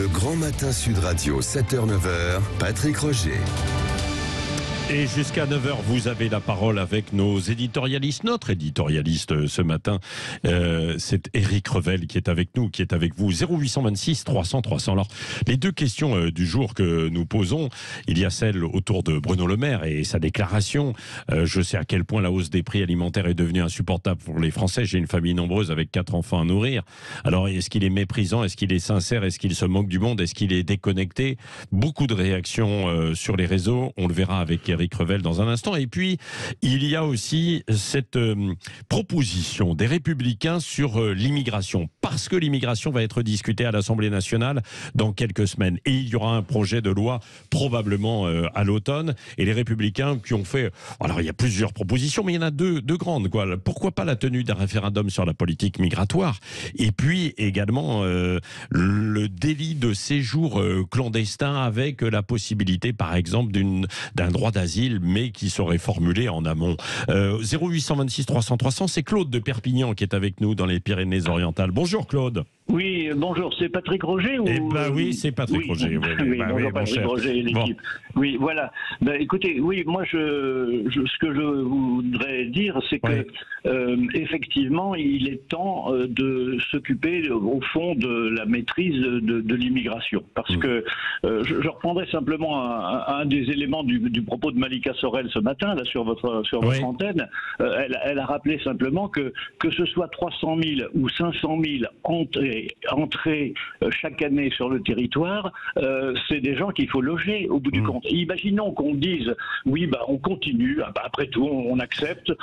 Le Grand Matin Sud Radio, 7h-9h, Patrick Roger. Et jusqu'à 9h, vous avez la parole avec nos éditorialistes. Notre éditorialiste ce matin, c'est Éric Revel qui est avec nous, qui est avec vous. 0826 300 300. Alors, les deux questions du jour que nous posons, il y a celle autour de Bruno Le Maire et sa déclaration. Je sais à quel point la hausse des prix alimentaires est devenue insupportable pour les Français. J'ai une famille nombreuse avec 4 enfants à nourrir. Alors, est-ce qu'il est méprisant? Est-ce qu'il est sincère? Est-ce qu'il se moque du monde? Est-ce qu'il est déconnecté? Beaucoup de réactions sur les réseaux. On le verra avec Éric Revel dans un instant. Et puis, il y a aussi cette proposition des Républicains sur l'immigration, parce que l'immigration va être discutée à l'Assemblée nationale dans quelques semaines. Et il y aura un projet de loi probablement à l'automne. Et les Républicains qui ont fait... Alors, il y a plusieurs propositions, mais il y en a deux grandes, quoi. Pourquoi pas la tenue d'un référendum sur la politique migratoire? Et puis, également, le délit de séjour clandestin avec la possibilité, par exemple, d'un droit d'asile, mais qui serait formulé en amont. 0826 300 300, c'est Claude de Perpignan qui est avec nous dans les Pyrénées-Orientales. Bonjour Claude. Oui, bonjour, c'est Patrick Roger ou... Eh ben oui, c'est Patrick Roger. Oui, bonjour Patrick Roger et l'équipe. Bon. Oui, voilà. Ben, écoutez, oui, moi, ce que je voudrais dire, c'est que effectivement, il est temps de s'occuper, au fond, de la maîtrise de l'immigration. Parce que je reprendrai simplement un des éléments du propos de Malika Sorel ce matin, là, sur votre antenne. Elle a rappelé simplement que ce soit 300 000 ou 500 000 entrées chaque année sur le territoire, c'est des gens qu'il faut loger au bout du compte. Imaginons qu'on dise, oui, on continue, après tout, on accepte.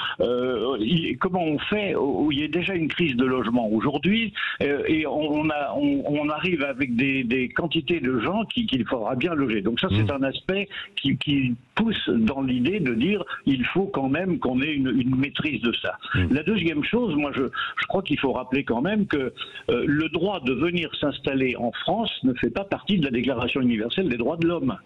Comment on fait où il y a déjà une crise de logement aujourd'hui et on arrive avec des quantités de gens qu'il faudra bien loger. Donc ça, c'est un aspect qui pousse dans l'idée de dire il faut quand même qu'on ait une maîtrise de ça. La deuxième chose, moi, je crois qu'il faut rappeler quand même que le droit de venir s'installer en France ne fait pas partie de la Déclaration universelle des droits de l'homme.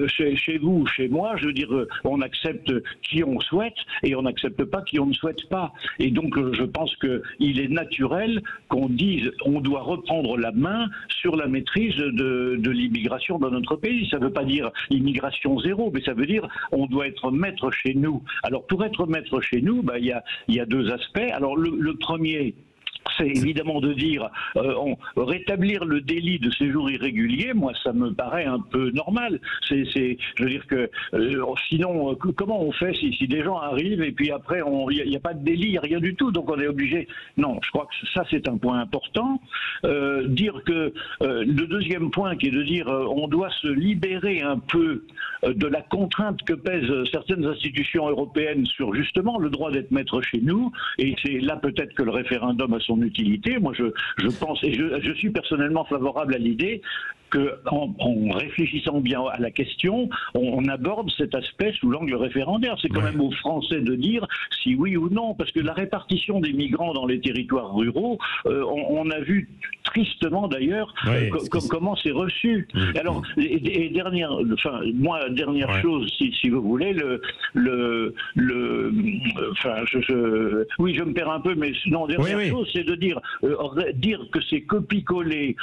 Chez vous, chez moi, je veux dire, on accepte qui on souhaite et on n'accepte pas qui on ne souhaite pas. Et donc, je pense qu'il est naturel qu'on dise on doit reprendre la main sur la maîtrise de l'immigration dans notre pays. Ça ne veut pas dire immigration zéro, mais ça veut dire on doit être maître chez nous. Alors, pour être maître chez nous, il y a deux aspects. Alors, le premier, c'est évidemment de dire rétablir le délit de séjour irrégulier. Moi, ça me paraît un peu normal. Je veux dire que sinon, comment on fait si des gens arrivent et puis après il n'y a pas de délit, il n'y a rien du tout, donc on est obligé. Non, je crois que ça c'est un point important. Dire que le deuxième point qui est de dire on doit se libérer un peu de la contrainte que pèsent certaines institutions européennes sur justement le droit d'être maître chez nous. Et c'est là peut-être que le référendum a son utilité. Moi, je pense, et je suis personnellement favorable à l'idée qu'en réfléchissant bien à la question, on aborde cet aspect sous l'angle référendaire. C'est quand même aux Français de dire si oui ou non, parce que la répartition des migrants dans les territoires ruraux, on a vu tristement d'ailleurs comment c'est reçu. Alors, et dernière chose, si vous voulez, oui, je me perds un peu, mais sinon, dernière chose, c'est de dire que c'est copie-coller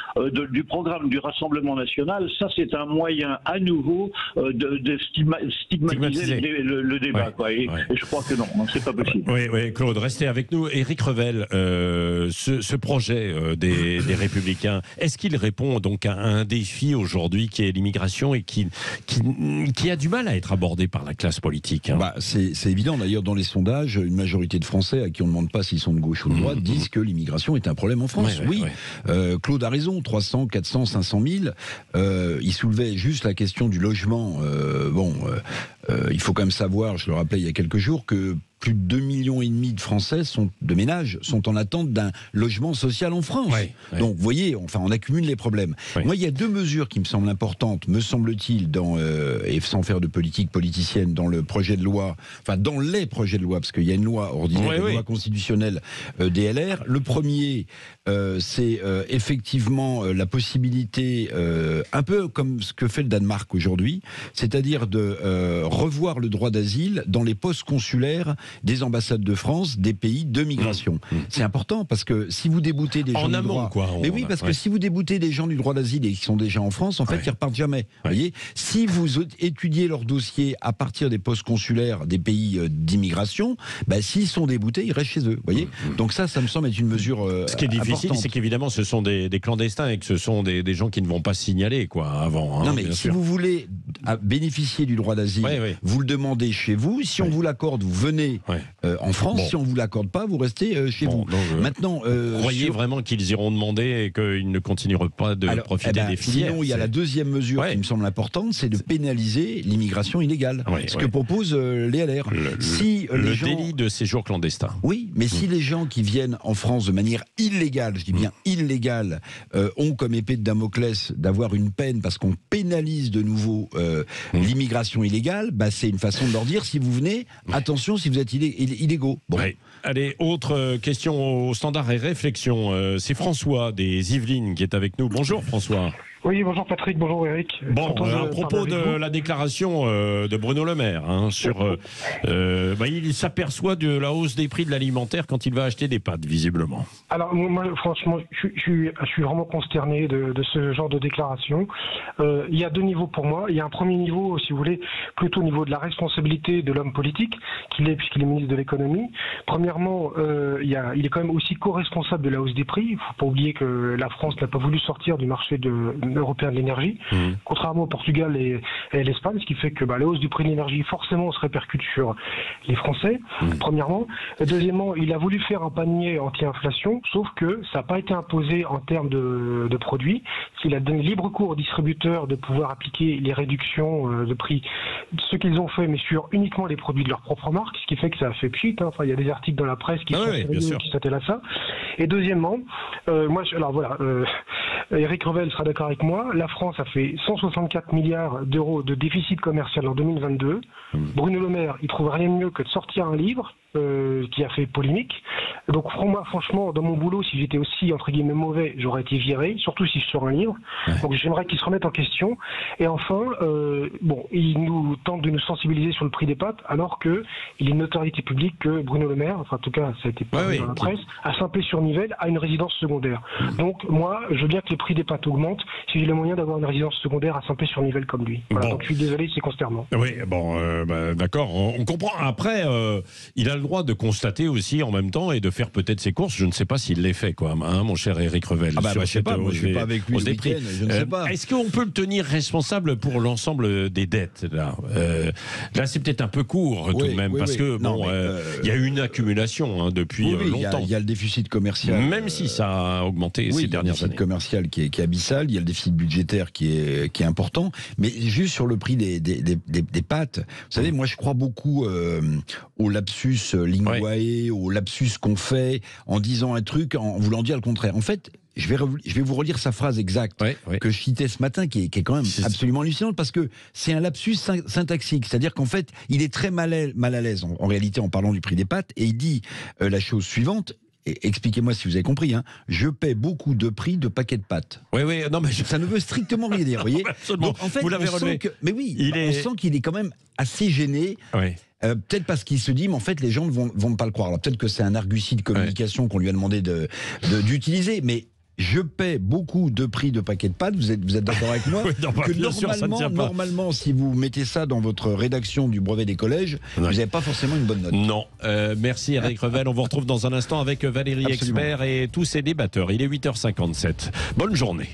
du programme du Rassemblement national, ça c'est un moyen à nouveau de stigmatiser le débat. Et je crois que non, c'est pas possible. Oui, Claude, restez avec nous. Éric Revel, ce projet des Républicains, est-ce qu'il répond donc à un défi aujourd'hui qui est l'immigration et qui a du mal à être abordé par la classe politique, c'est évident. D'ailleurs, dans les sondages, une majorité de Français à qui on ne demande pas s'ils sont de gauche ou de droite disent que l'immigration est un problème en France. Claude a raison, 300, 400, 500 000. Il soulevait juste la question du logement. Il faut quand même savoir, je le rappelais il y a quelques jours, que plus de 2,5 millions de Français de ménages sont en attente d'un logement social en France. Donc, vous voyez, on accumule les problèmes. Moi, il y a deux mesures qui me semblent importantes, me semble-t-il, et sans faire de politique politicienne, dans le projet de loi, dans les projets de loi, parce qu'il y a une loi ordinaire, une loi constitutionnelle DLR. Le premier, c'est effectivement la possibilité, un peu comme ce que fait le Danemark aujourd'hui, c'est-à-dire de revoir le droit d'asile dans les postes consulaires des ambassades de France, des pays de migration. C'est important parce que si vous déboutez des gens en amont, mais oui, parce que si vous déboutez des gens du droit d'asile et qui sont déjà en France, en fait, ils repartent jamais. Voyez, si vous étudiez leur dossier à partir des postes consulaires des pays d'immigration, s'ils sont déboutés, ils restent chez eux. Voyez, donc ça me semble être une mesure. Ce qui est difficile, c'est qu'évidemment, ce sont des clandestins et que ce sont des gens qui ne vont pas signaler avant. Non, mais si vous voulez bénéficier du droit d'asile, vous le demandez chez vous. Si on vous l'accorde, vous venez en France. Si on vous l'accorde pas, vous restez chez vous. Maintenant, croyez vraiment qu'ils iront demander et qu'ils ne continueront pas de profiter des filières? Sinon, il y a la deuxième mesure qui me semble importante, c'est de pénaliser l'immigration illégale. Ce que propose les LR. Le délit de séjour clandestin. Oui, mais si les gens qui viennent en France de manière illégale, je dis bien illégale, ont comme épée de Damoclès d'avoir une peine parce qu'on pénalise de nouveau l'immigration illégale, c'est une façon de leur dire, si vous venez, attention si vous êtes illégaux. Bon. Allez, autre question au standard et réflexion. C'est François des Yvelines qui est avec nous. Bonjour François. Oui, bonjour Patrick, bonjour Eric. Bon, à propos de la déclaration de Bruno Le Maire, il s'aperçoit de la hausse des prix de l'alimentaire quand il va acheter des pâtes, visiblement. Alors, moi, franchement, je suis vraiment consterné de ce genre de déclaration. Il y a deux niveaux pour moi. Il y a un premier niveau, si vous voulez, plutôt au niveau de la responsabilité de l'homme politique, puisqu'il est ministre de l'économie. Premièrement, il est quand même aussi co-responsable de la hausse des prix. Il ne faut pas oublier que la France n'a pas voulu sortir du marché européen de l'énergie, contrairement au Portugal et l'Espagne, ce qui fait que la hausse du prix de l'énergie forcément se répercute sur les Français, premièrement. Deuxièmement, il a voulu faire un panier anti-inflation, sauf que ça n'a pas été imposé en termes de produits. Il a donné libre cours aux distributeurs de pouvoir appliquer les réductions de prix, ce qu'ils ont fait, mais sur uniquement les produits de leur propre marque, ce qui fait que ça a fait pchit. Il y a des articles dans la presse qui s'attellent à ça. Et deuxièmement, Eric Revel sera d'accord avec moi, la France a fait 164 milliards d'euros de déficit commercial en 2022. Bruno Le Maire, il trouve rien de mieux que de sortir un livre qui a fait polémique. Donc moi, franchement, dans mon boulot, si j'étais aussi, entre guillemets, mauvais, j'aurais été viré, surtout si je sors un livre. Donc j'aimerais qu'il se remette en question. Et enfin, il nous tente de nous sensibiliser sur le prix des pâtes, alors qu'il est une notoriété publique que Bruno Le Maire, en tout cas, ça a été parlé dans la presse, à Saint-Pé-sur-Nivelle, a une résidence secondaire. Donc moi, je veux bien que les prix des pâtes augmentent si j'ai le moyen d'avoir une résidence secondaire à Saint-Pé-sur-Nivelle comme lui. Voilà, donc je suis désolé, c'est consternant. Oui, d'accord, on comprend. Après, il a le droit de constater aussi en même temps et de faire peut-être ses courses. Je ne sais pas s'il les fait, mon cher Éric Revel. Je sais pas, moi je suis pas avec lui ce week-end, je ne sais pas. Est-ce qu'on peut le tenir responsable pour l'ensemble des dettes là c'est peut-être un peu court tout de même, parce que il y a eu une accumulation depuis longtemps. Il y a le déficit commercial. Même si ça a augmenté ces dernières années. Il y a le déficit commercial qui est abyssal, il y a le déficit budgétaire qui est important, mais juste sur le prix des pâtes, vous savez, moi je crois beaucoup au lapsus linguae, au lapsus qu'on fait en disant un truc, en voulant dire le contraire. En fait, je vais vous relire sa phrase exacte que je citais ce matin, qui est quand même absolument hallucinante, parce que c'est un lapsus syntaxique. C'est-à-dire qu'en fait, il est très mal à l'aise en réalité en parlant du prix des pâtes, et il dit la chose suivante. Expliquez-moi si vous avez compris. Je paie beaucoup de prix de paquets de pâtes. Ça ne veut strictement rien dire. Vous voyez. Donc, en fait, vous l'avez relevé. On sent qu'il est quand même assez gêné. Peut-être parce qu'il se dit, mais en fait, les gens ne vont pas le croire. Alors peut-être que c'est un argutie de communication qu'on lui a demandé d'utiliser, mais je paie beaucoup de prix de paquets de pâtes. Vous êtes d'accord avec moi? Que normalement, si vous mettez ça dans votre rédaction du brevet des collèges, vous n'avez pas forcément une bonne note. Non. Merci Eric Revel. On vous retrouve dans un instant avec Valérie Expert et tous ses débatteurs. Il est 8h57. Bonne journée.